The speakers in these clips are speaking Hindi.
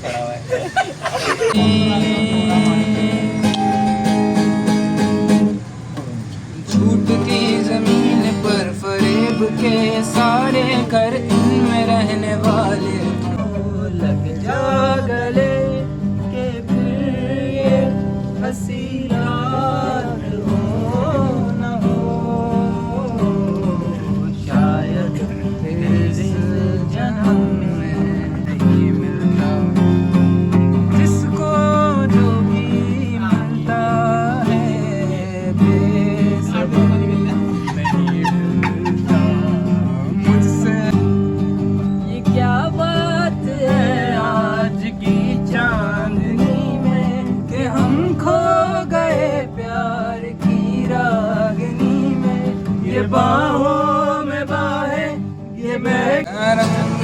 खड़ा हुआ है। झूठ की जमीन पर फरेब के सारे घर इनमें रहने वाले लग जा गले के फिर ये हंसी रात हो न हो शायद इस जन्म में नहीं मिलता जिसको जो भी मिलता है बेसब्र नहीं मिलता मुझसे। ये क्या बात है आज की चांदनी में कि हम खो गए प्यार की रागनी में। ये बाहों में बाहें ये मैं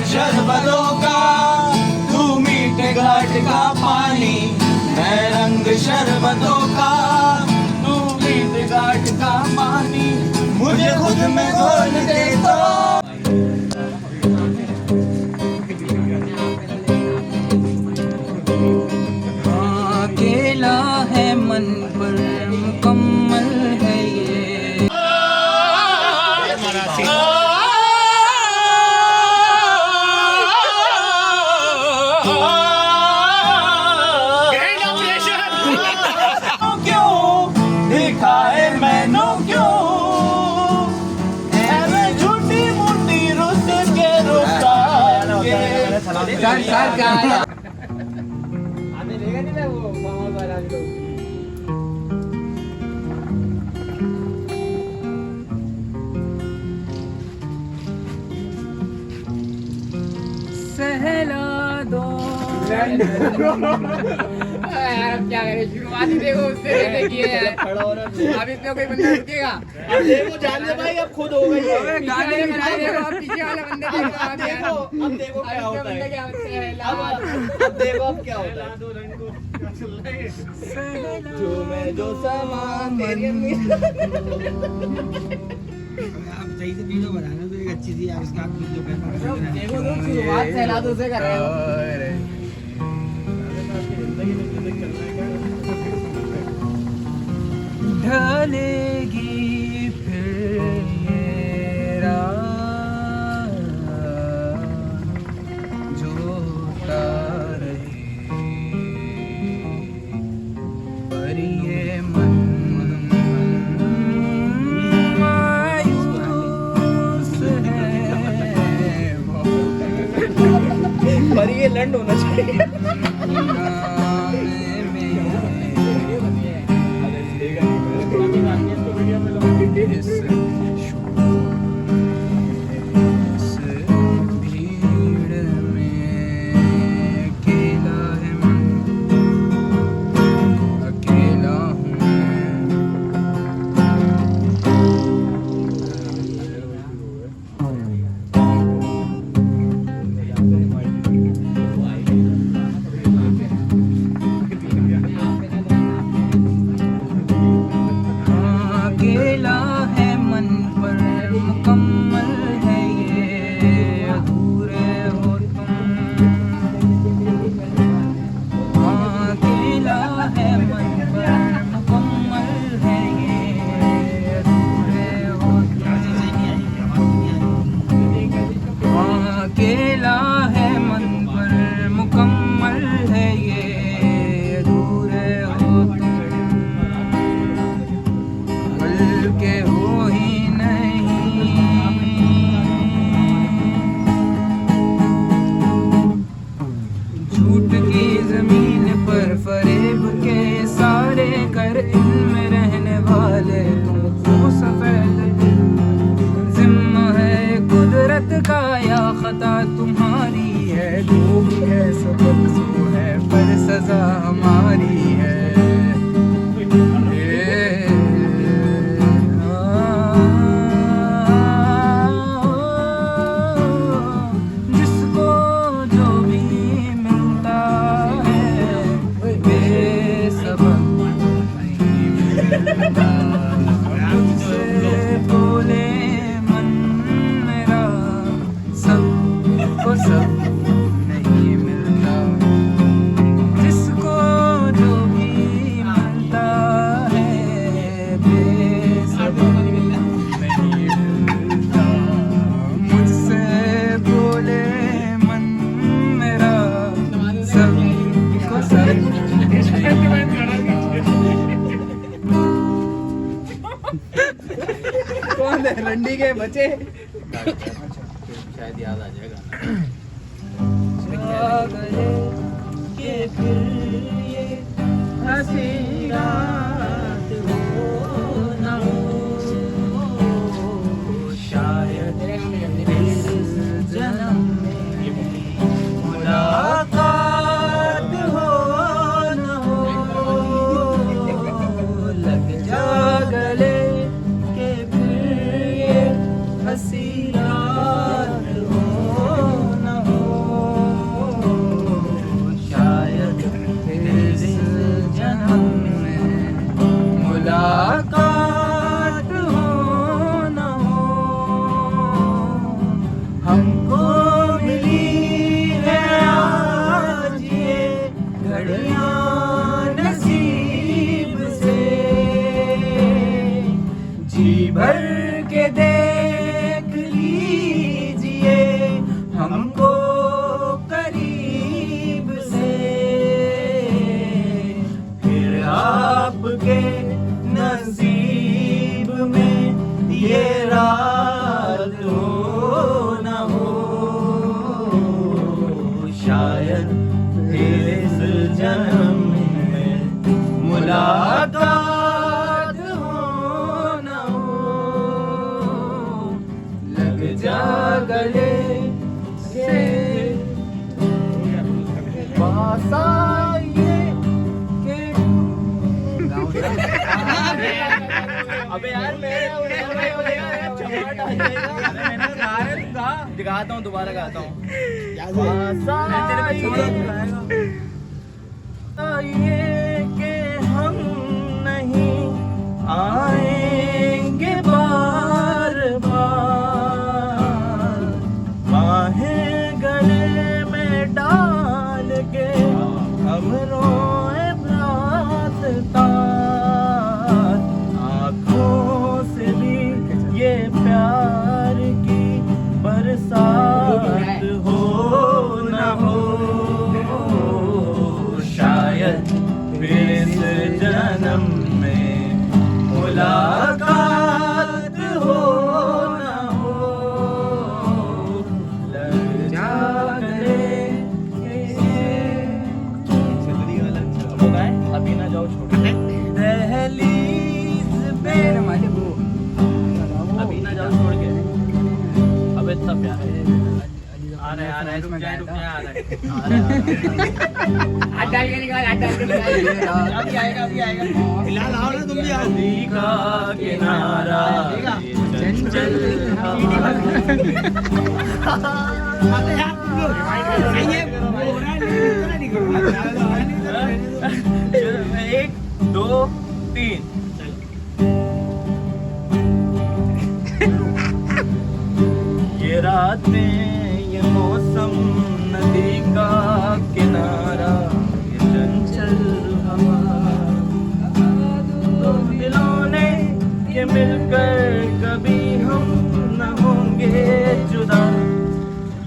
शरबतों का तू मीठे घाट का पानी मैं रंग शरबतों का तू मीठे घाट का पानी मुझे खुद में घोल दे तो। अकेला है मन पर मुकम्मल है ये क्यों दिखाए मैंने क्यों ऐसे झूठी मूठी रुस के रुसा सहला दो यार अब क्या करें, शुरुआत ही देखो उससे देखिए यार। अब इसमें कोई बंदा रुकेगा? अब देखो जाने भाई अब खुद हो गई है गाने में देखो, अब पीछे वाला बंदा देखो, आप यार। अब देखो क्या अब होता बंदा है क्या होता है? अब देखो अब क्या होता है जो मैं जो समा तेरी आप सही से वीडियो बनाना तो एक अच्छी सी आप इसका वीडियो करना देखो तो शुरुआत सहलादों से कर रहे हो। ढलेगी फिर ये रात जो तारे पर ये मन मायूस है पर ये लंड होना चाहिए के कौन है रंडी के बच्चे? शायद याद आ जाएगा। जागले के फिर ये हंसी रात हो न हो, शायद इस जन्म में मुलाकात हो न हो, लग जा गले के फिर ये हंसी रात हो न हो, शायद इस जन्म में मुलाकात हो न हो। हमको मिली है आज ये घड़ियां नसीब से, जी भर के देख लीजिए हमको करीब से, फिर आपके नसीब में ये रात हो न हो, शायद इस जन्म में मुलाकात हो न हो, लग जा गले से पास आइए के। अबे यार गाता हूँ, दोबारा गाता हूँ। आइए के हम नहीं आएंगे बार बार, बाहें गले में डाल के हम रोए रात तार, आँखों से भी ये प्यार की बरसात हो न हो, शायद इस जन्म में मुलाकात हो न हो, लग जा गले अभी ना जाओ, छोड़ दहलीज पे अभी ना जाओ, छोड़ के। अब इतना प्यार है। आ रहा है, रुक जा, आ रहा है। हाथ डाल के निकाल, हाथ डाल के निकाल। अभी आएगा, अभी आएगा। फिलहाल आओ ना तुम भी आओ। नदी का किनारा चंचल हवा। आते हैं आप लोग। आइए, हो रहा है, नहीं करो। 1 2 3 ये रातें, ये मौसम, नदी का किनारा, ये चंचल हवा, दो दिलों ने ये मिलकर कभी हम न होंगे जुदा,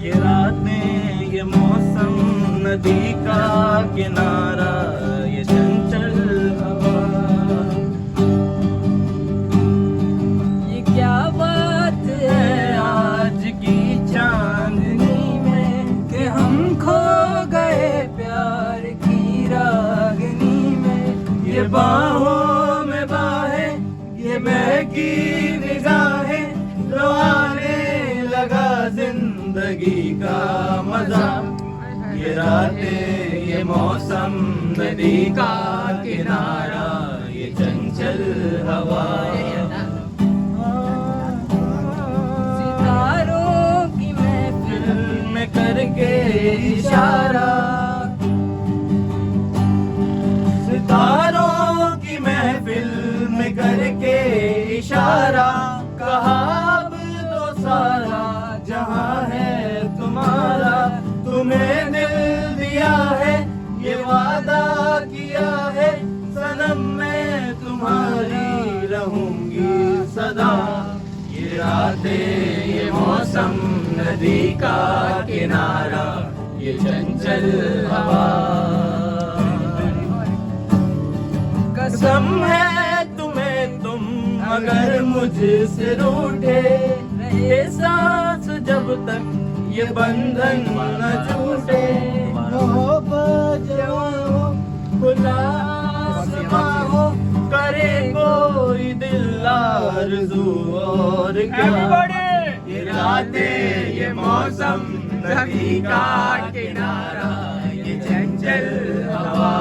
ये रातें, ये मौसम, नदी का किनारा, ये चंचल हवा। ये क्या बात है आज की चांदनी में कि हम खो गए प्यार की रागनी में, ये बाहों में बाहें, ये महकी निगाहें, लो आने लगा जिंदगी का मजा, ये रातें, ये मौसम, नदी का किनारा, ये चंचल हवा। सितारों की महफिल में करके इशारा, सितारों की महफिल में करके इशारा, कहा अब तो सारा जहां है तुम्हारा, तुम्हें दिल दिया है, ये वादा किया है, सनम मैं तुम्हारी रहूंगी सदा, ये रातें, ये मौसम, नदी का किनारा, ये चंचल हवा। कसम है तुम्हें तुम मगर मुझसे रूठे रहे सांस जब तक ये बंधन न टूटे। मोहब्बत जवां खुला आसमां हो, करे कोई दिल आरज़ू और क्या। ये रातें ये मौसम नदी का किनारा ये चंचल हवा।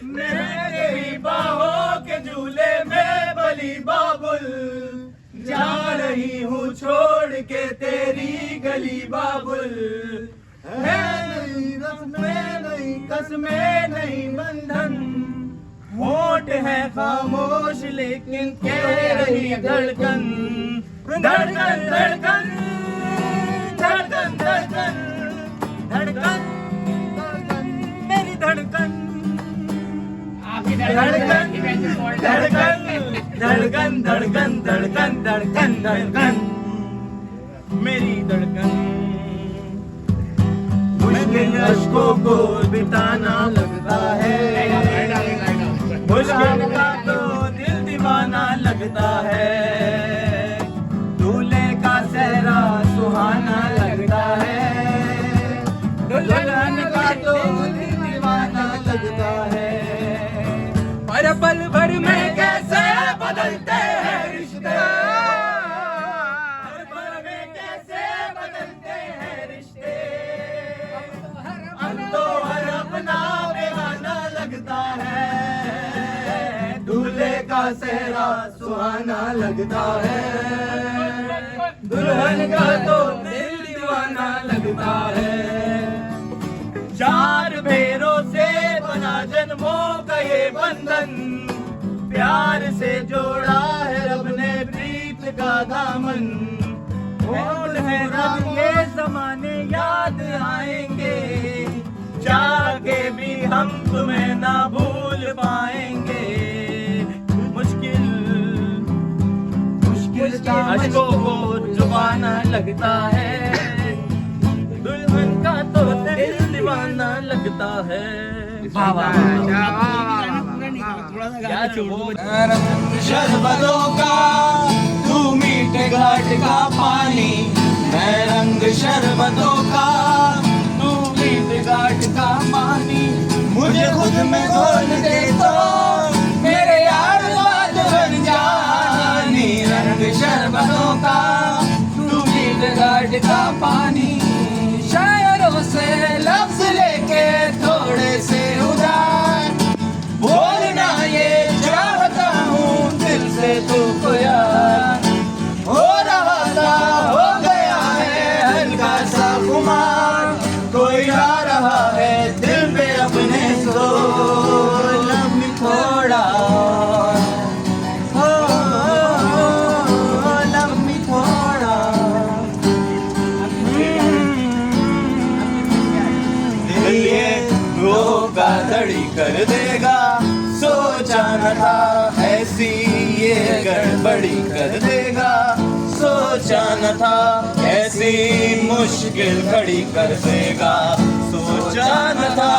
मेरी बाहों के झूले में बली बाबुल, जा रही हूँ छोड़ के तेरी गली बाबुल। है नहीं रस्में नहीं कसमें नहीं बंधन, होठ है खामोश लेकिन कह रही धड़कन। धड़कन धड़कन धड़कन धड़कन धड़कन मेरी धड़कन। धड़कन धड़कन धड़कन धड़कन धड़कन धड़कन मेरी धड़कन। मुश्किल अश्कों को बिताना लगता है, मुश्किल का तो दिल दीवाना लगता है। दूल्हे का सेहरा सुहाना लगता है, दुल्हन का तो दिल दीवाना लगता है। पर पल भर में कैसे बदलते हैं रिश्ते, पल भर में कैसे बदलते हैं रिश्ते। अब तो हर अपना बेगाना लगता है, दूल्हे का सेहरा सुहाना लगता है, दुल्हन का तो दिल दीवाना लगता है। चार फेरों से बना जन्मों का ये बंधन, प्यार से जोड़ा है रब ने प्रीत का दामन। होठ है रंगे ज़माने याद आएंगे, चाह के भी हम तुम्हें ना भूल पाएंगे। मुश्किल मुश्किल अश्कों को जुबाना लगता है, दुल्हन का तो दिल दीवाना लगता है। शरबतों का तू मीठे घाट का पानी, मैं रंग शरबतों का तू मीठे घाट का पानी। मुझे खुद में घोल दे तो मेरे यार बात बन जानी। रंग शरबतों का तू मीठे घाट का पानी, शायरों से लफ्ज लेके थोड़े से उधार बोलना ये चाहता हूँ दिल से तुझको यार। हो रहा था हो गया है हल्का सा खुमार, कोई आ रहा है दिल पे अपने सो लम्बी थोड़ा लम्बी थोड़ा। ये धोखाधड़ी कर देगा सोचा न था, ऐसी ये गड़बड़ी कर देगा सोचा न था। ऐसी मुश्किल खड़ी कर देगा सोचा न था।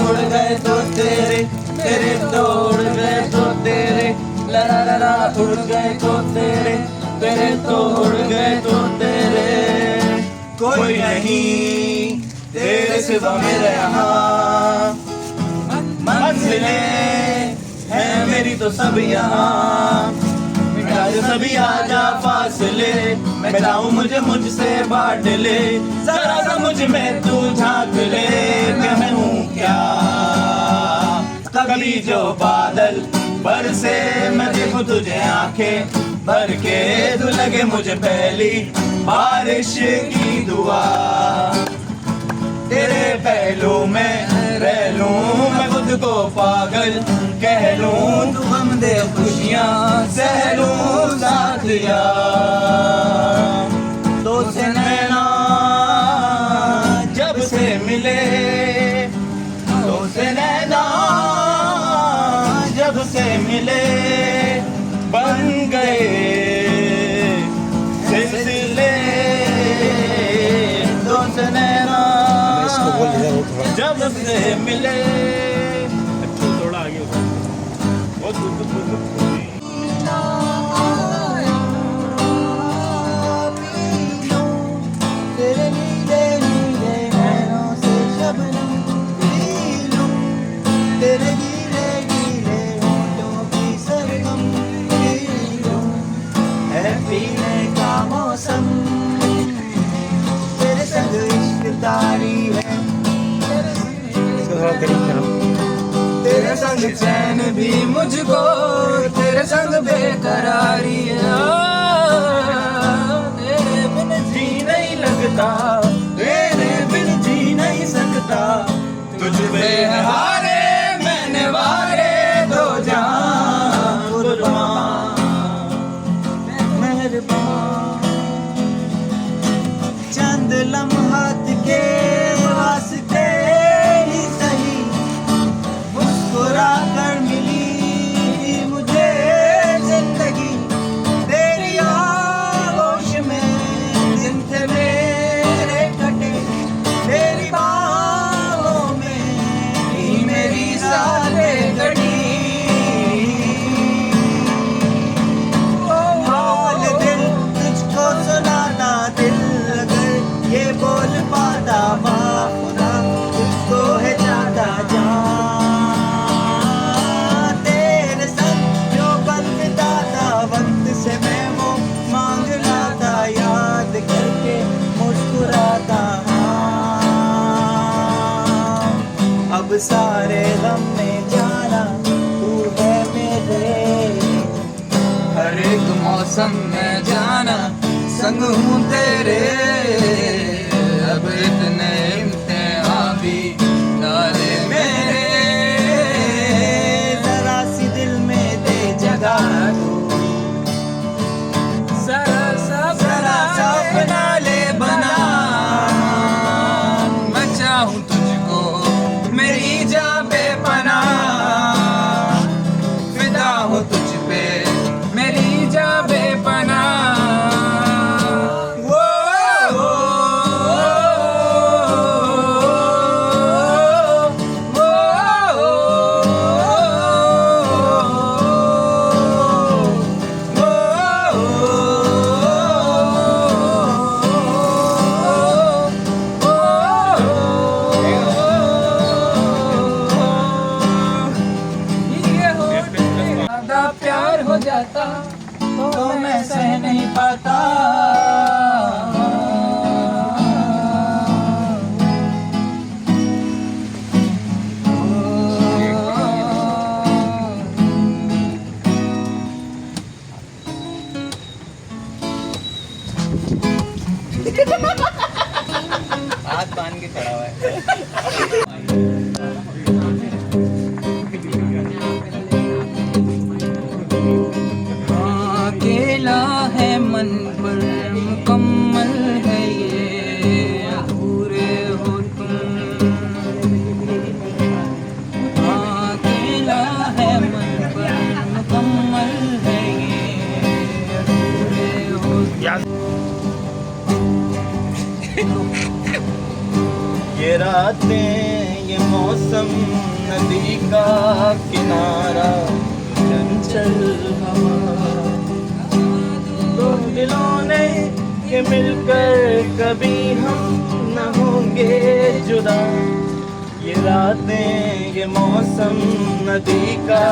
उड़ गए तो तेरे तेरे तो उड़ गए तो तेरे, ला ला ला ला। उड़ गए तो तेरे तेरे तो उड़ गए तो तेरे। कोई नहीं तेरे सिवा मेरे यहाँ, मंजिलें हैं मेरी तो सब यहाँ। मिटा दे सभी आजा फासले, मैं चाहूँ मुझे मुझसे बांट ले। जरा सा मुझ में तू झांक ले कि मैं हूँ क्या। कभी जो बादल बरसे मैं देखूं तुझे आंखें भर के, तू लगे मुझे पहली बारिश की दुआ। तेरे पहलू में रह लूं मैं खुद को पागल कह लूं, तू हम दे खुशियाँ सह लूं साथ यार। तो से नैना से नैना जब से मिले। थोड़ा आगे होगा बहुत तेरे नीले नीले नैनों से शबनम पी लूं, तेरे गीले गीले होठों की सरगम पी लूं, है पीने का मौसम तेरे संग इश्क तारी है, तेरे संग चैन भी मुझको, तेरे संग बेकरारी है। तेरे बिन जी नहीं लगता, तेरे बिन जी नहीं सकता, तुझ पे है हारे मैंने वारे दो जहां कुर्बान मेहरबान। चंद लम्हात के वास्ते ही सही मुस्कुरा कर मिली मुझे जिंदगी, तेरी आगोश में दिन थे मेरे कटे, तेरी बाहों में ही मेरी रातें कटी। हाल दिल तुझको सुनाता, दिल अगर ये बोल पाता, खुदा तुझको है ज्यादा जान। तेरे संग जो पल बिताता, वक्त से मैं वो मांग लाता, याद करके मुस्कुराता। अब सारे गम में जाना तू है मेरे, हर एक मौसम में जाना संग हूँ तेरे। अब इतने इम्तिहान भी डाले मेरे, जरा सी दिल में दे जगह तू, जरा सा बना ले बना। मैं चाहूँ तुझको मेरी जान बेपनाह, फिदा हो तुझ पे मेरी जान बेपनाह। प्यार हो जाता तो मैं सह नहीं पाता। हाथ बांध के खड़ा हुआ है। अकेला है मन पर मुकम्मल है ये, अधूरे हो तुम। अकेला है मन पर मुकम्मल है ये, अधूरे हो ये रातें ये मौसम नदी का किनारा चंचल हवा, दो दिलों ने के मिलकर कभी हम न होंगे जुदा। ये रातें ये मौसम नदी का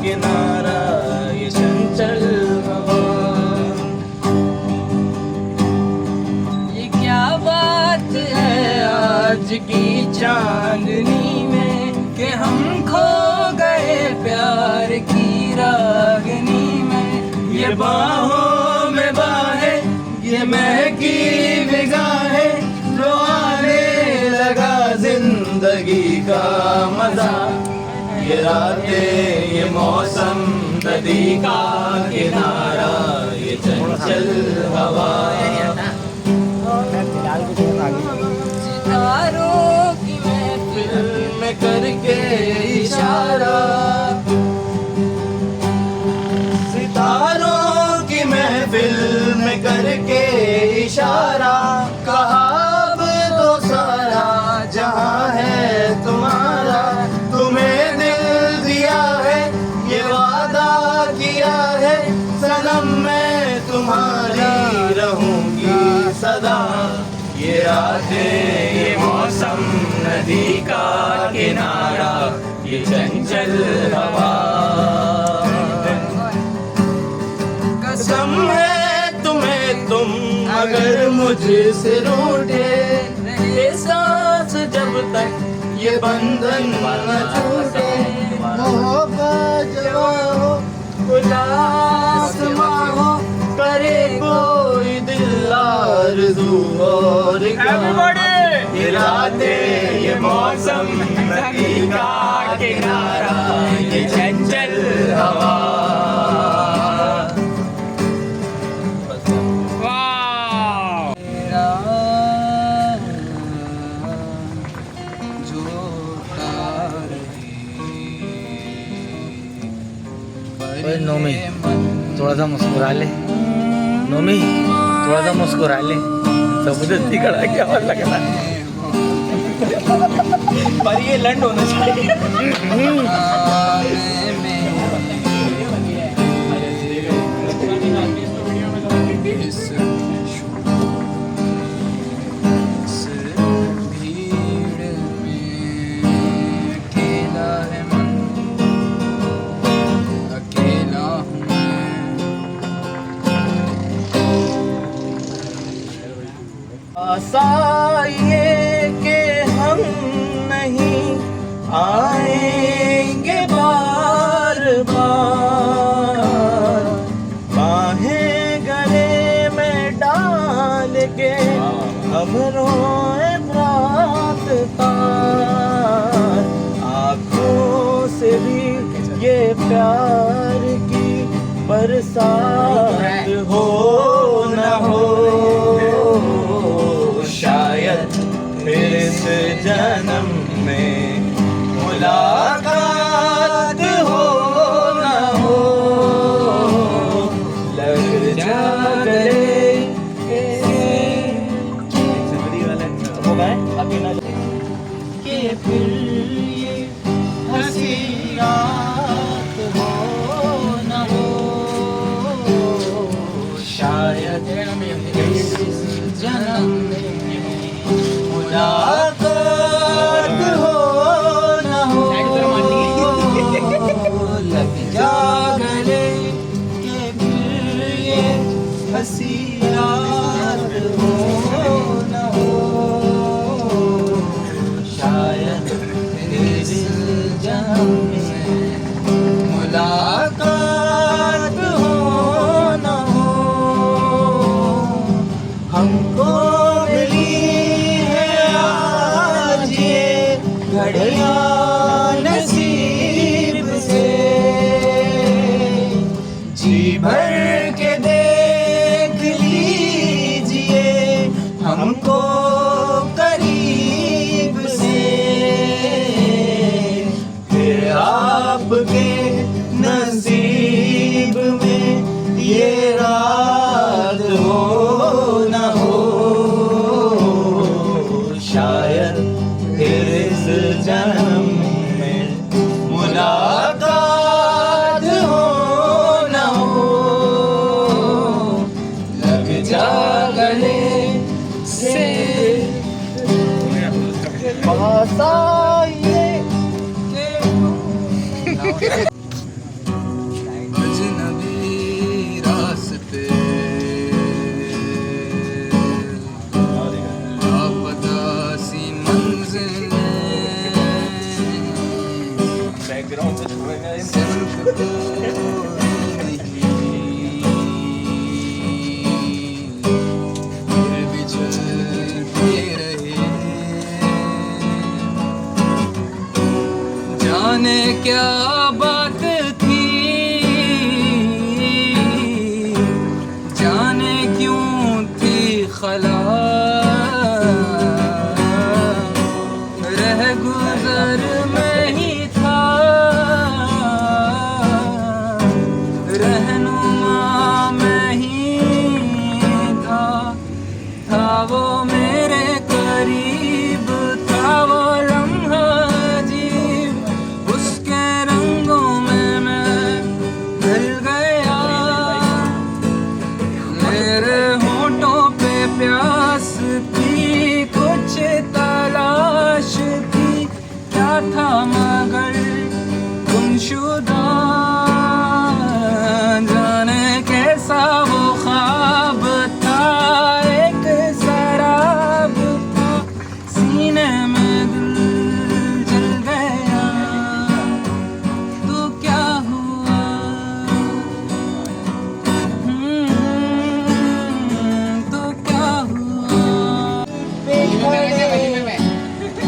किनारा, ये चंचल हवा। ये क्या बात है आज की चांदनी में, कि हम खो गए प्यार की रागनी में। ये बाहों में बाहें ये महकी निगाहें, जो आने लगा जिंदगी का मजा। ये रातें ये मौसम नदी का किनारा, ये चंचल हवा। सितारों की महफिल में करके इशारा, सितारों की महफिल में करके इशारा, कहा अब तो रातें ये मौसम नदी का किनारा ये चंचल हवा कसम है तुम्हें तुम अगर मुझसे रूठे ये सांस जब तक ये बंधन न छूटे मोहब्बत जवा हो खुला आसमां हो करे कोई दिल आरज़ू और ये रातें ये मौसम नदी का किनारा ये चंचल हवा तेरा जो तार ओए नोमी थोड़ा सा मुस्कुरा ले नोमी थोड़ा सा मुस्कुरा ले जबरदस्ती खड़ा क्या और लग रहा है पर ये लंड होना चाहिए आशा ये कि हम नहीं आएंगे बार बार बाहें गले में डाल के अब रोए रात तार आँखों से भी ये प्यार की बरसात हो न हो शायद फिर इस जन्म में मुलाकात हो न हो लग जा गले के फिर ये हंसी रात हो न हो शायद इस जन्म में मुलाकात हो न हो लग जा गले के फिर ये हंसी रात हो न हो शायद इस जन्म में मुलाकात हो न हो हमको घड़ियां नसीब से जी भर के देख लीजिए हमको करीब से फिर आपके नसीब में ये रात हो न हो शायद फिर इस जन्म में मुलाकात हो न हो लग जा गले से पास आइए अजनबी रास्ते लापता सी बैकग्राउंड सिर्फ तो नहीं फिर भी चलते रहे था मगर गुमशुदा, जाने कैसा वो ख्वाब था, एक शराब था सीने में दिल जल गया, तो क्या हुआ, तो क्या हुआ।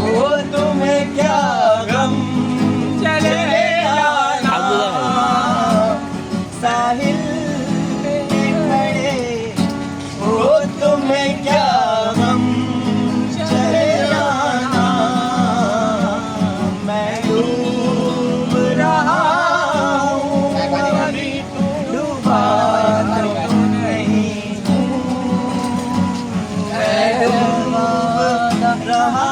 वो तुम्हें क्या गम चले आना, साहिल पे खड़े, वो तुम्हें क्या गम चले आना, मैं डूब रहा हूँ अभी डूबा तो नहीं हूँ, मैं डूब रहा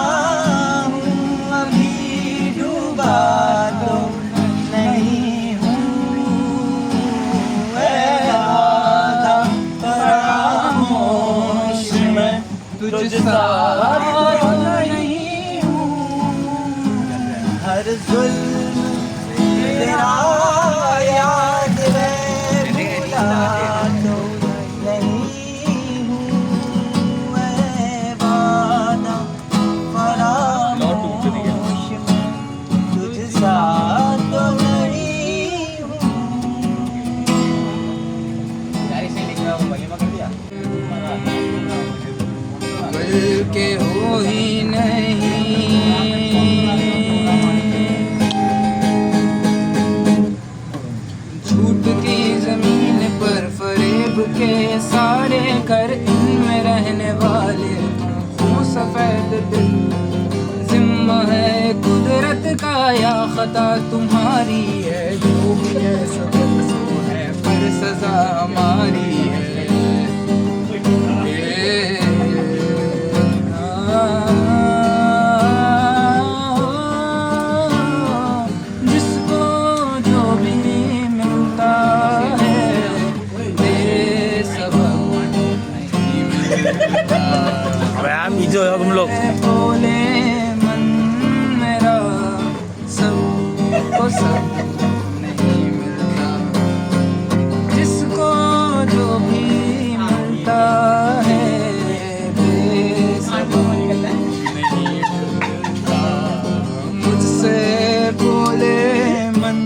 हूँ अभी डूबा तो नहीं हूँ, वादा फरामोश मैं तुझसा तो नहीं हूँ, हर जुल्म तेरा याद है भूला तो नहीं हूँ, वादा फरामोश मैं तुझसा तो नहीं हूँ। बल्कि हो ही नहीं, झूठ की जमीन पर फरेब के सारे घर, इनमें रहने वाले तुम सफेद दिल, जिम्मा है कुदरत का या खता तुम्हारी है, जो भी है सब सो है पर सजा हमारी है। जिसको जो भी मिलता है तेरे सबब नहीं मिलता, अबे आप पीछे हो जाओ तुम लोग। बोले मन मेरा सब को सब नहीं मिलता, जिसको जो भी मिलता है बेसबब नहीं मिलता, मुझसे बोले मन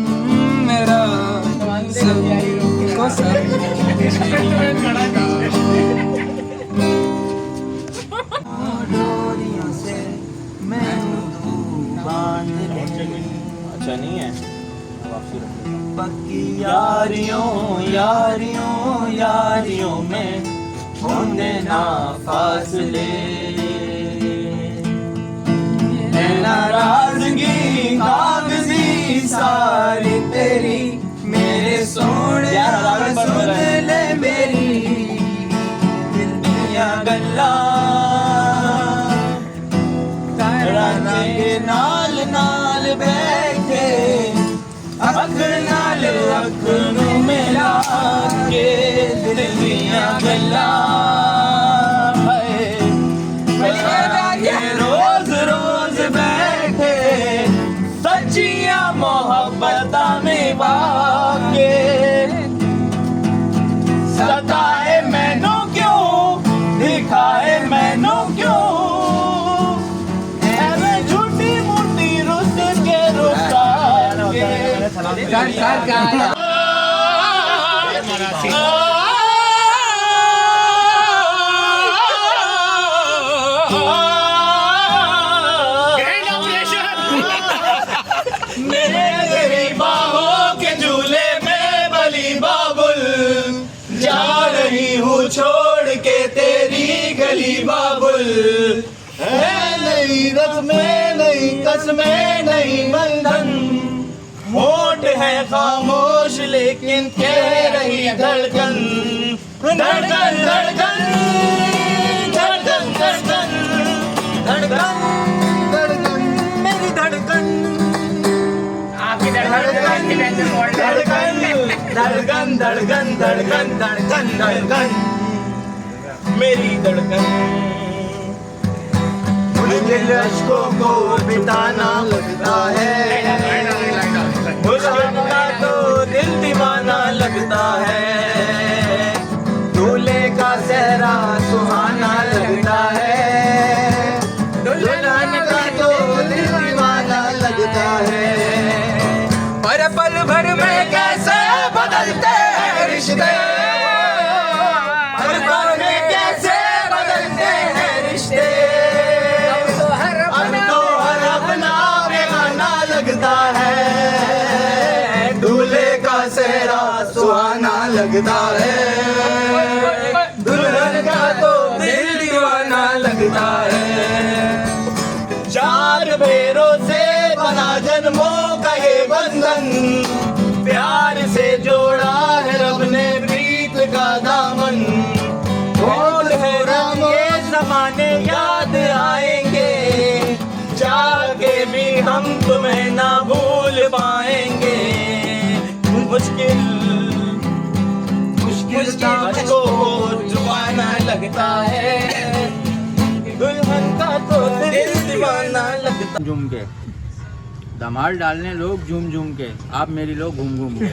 मेरा सब को सब डोरियों से मैं बांध ले, अच्छा नहीं है पक्की यारियों यारियों यारियों में होंगे ना फासले, है नाराजगी कागजी सारी तेरी, मेरे सोने सुन ले मेरी दिल दिया गल्ला, के नाल नाल बैठे अख नाल अख नू मिला के दिल दिया गल्ला, रोज रोज बैठे सच्चियां मोहब्बत में बाके, सताए मैनू क्यों दिखाए मैनू क्यों, ऐवे झूठी मूठी रुस के रुसा के मेरे गरीबाओं के झूले में बली बाबुल, जा रही हूँ छोड़ के तेरी गली बाबुल, है नहीं रस्में नहीं कसमें नहीं बंधन, होठ है खामोश लेकिन कह रही धड़कन, धड़कन धड़कन धड़कन धड़कन धड़कन धड़कन मेरी धड़कन, आपकी धड़कन धड़कन धड़कन धड़कन धड़कन धड़कन धड़कन मेरी धड़कन, भूल दिल अश्कों को बिताना लगता है, मुश्किल का तो दिल दीवाना लगता है, दूल्हे का सेहरा सुहाना लगता है, दुल्हन का तो दिल दीवाना लगता है। पर पल भर में कैसे बदलते हैं रिश्ते, पल भर में कैसे बदलते हैं रिश्ते, अब तो हर अपना बेगाना लगता है, दूल्हे का सेहरा सुहाना लगता है, दुल्हन का तो दिल दीवाना लगता है। चार बेरों से बना जन्मों का ये बंधन, प्यार से जोड़ा है रब ने प्रीत का दामन, बोल है रंग ये ज़माने याद आएंगे, चाह के भी हम तुम्हें ना भूल पाएंगे, मुश्किल को जुबाना लगता है, दुल्हन का तो दिल दीवाना लगता। झूम के धमाल डालने लोग झूम झूम के, आप मेरी लोग घूम घूम के।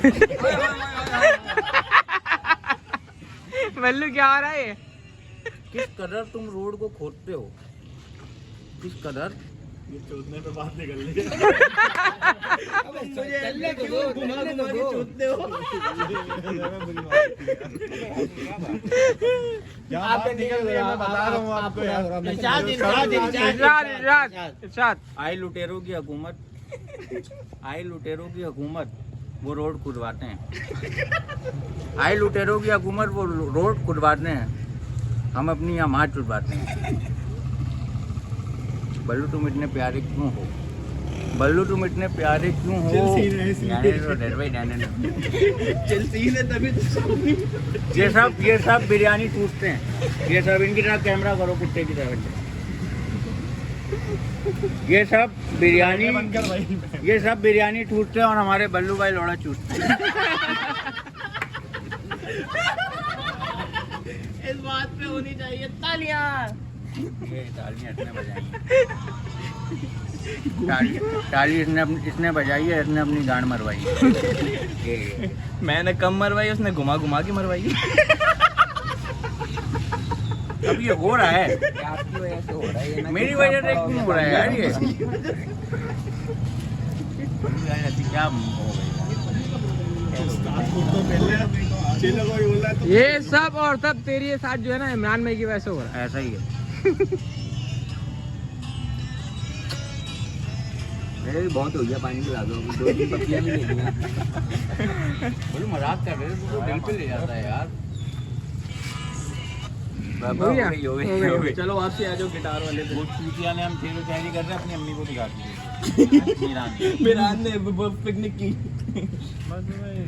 बल्लू क्या हो रहा है? किस कदर तुम रोड को खोदते हो, किस कदर। आई लुटेरों की हुकूमत, आई लुटेरों की हुकूमत वो रोड खुदवाते हैं, आई लुटेरों की हुकूमत वो रोड खुदवाते हैं, हम अपनी यहाँ माँ चुदवाते हैं। बल्लू तुम इतने प्यारे क्यों हो, बल्लू तुम इतने प्यारे क्यों हो। ये सब बिरयानी टूटते हैं, ये सब इनकी तरह कैमरा करो कुत्ते की तरह, ये सब बिरयानी टूटते हैं और हमारे बल्लू भाई लोड़ा चूसते हैं। इस बात पे होनी चाहिए तालियां। ये तालियां इसने बजाई, ताली इसने बजाई है, इसने अपनी गांड मरवाई। मैंने कम मरवाई, उसने घुमा घुमा के मरवाई। अब ये हो रहा है, आपकी वजह से हो रहा है ये ना, मेरी वजह से क्यों हो रहा है यार ये। क्या हो गई, ये सब और सब तेरी साथ जो है ना इमरान भाई की वजह से हो रहा है। ऐसा ही है। मेरे बहुत हो गया, पानी पिला दो, 2-3 पत्तियां भी ले लिया। बोलो मजाक कर रहे हो, तो दिल पे ले जाता है यार। हो गया? हो गई। चलो आपसे आ जाओ गिटार वाले पे। वो चूतिया ने हम शेरो शायरी कर रहे हैं, अपनी अम्मी को दिखा दीजिए। मेरा ने पिकनिक की। बस भाई